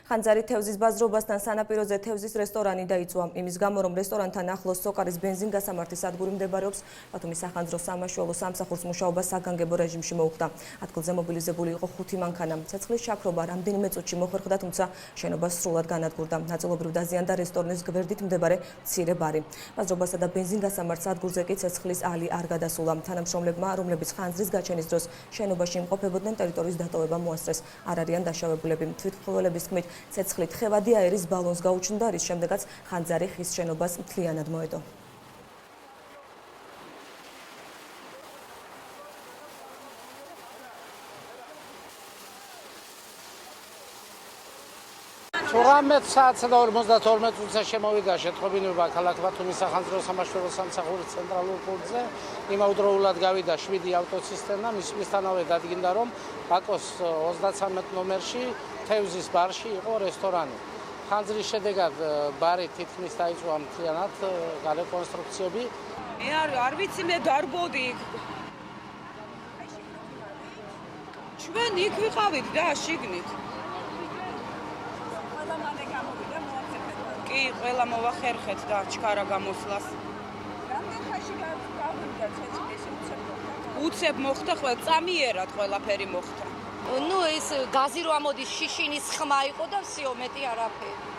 ხანძარი თევზის ბაზრობასთან სანაპიროზე თევზის რესტორანი დაიწვა. იმის გამო, რომ რესტორანთან ახლოს სოკარის ბენზინგასამართი სადგური მდებარეობს, ბათუმის სახანძრო სამაშველო სამსახურს მუშაობა საგანგებო რეჟიმში მოუხდა. ადგილზე მობილიზებული იყო 5 მანქანა. ცეცხლის შაქრობა რამდენიმე წუთში მოხერხდა, თუმცა შენობა სრულად განადგურდა. ნაწილობრივ დაზიანდა რესტორნის გვერდით მდებარე მცირე ბარი. ბაზრობასა და ბენზინგასამართ სადგურზე კი ცეცხლის ალი არ გადასულა. თანამშრომლებმა, რომლებიც ხანძრის გაჩენის დროს შენობაში იმყოფებოდნენ, ტერიტორიის დატოვება მოასწრეს. არ არიან დაშავებულები. თვითმკვლელების თქმით, ცეცხლით ხევადი აერის ბალონს გაუჩნდა, რის შემდეგაც ხანძარი ხის შენობას მთლიანად მოედო. საათსა და 52 წუთზე შემოვიდა შეტყობინება ქალაქ ბათუმის სახანძრო სამაშველო სამსახურის ცენტრალურ პუნქტზე. იმავდროულად გავიდა 7 ავტოცისტერნა, მისთანავე დადგინდა, რომ ბაკოს 33 ნომერში თევზის ბარში იყო რესტორანი. ხანძრის შედეგად ბარი თითქმის დაიწვა მთლიანად, გარეკონსტრუქციები. მე არ ვიცი, მე დარბოდი. ჩვენ იქ ვიყავით და შიგნით. კი, ყველა მოვახერხეთ და ჩქარა გამოსვლას. რამდენ ხანში გავიდა ცეცხლის უცებ მოხდა, წამიერად ყველაფერი მოხდა. ეს გაზი რო ამოდის, შიშინის ხმა იყო და всё, მეტი არაფერი.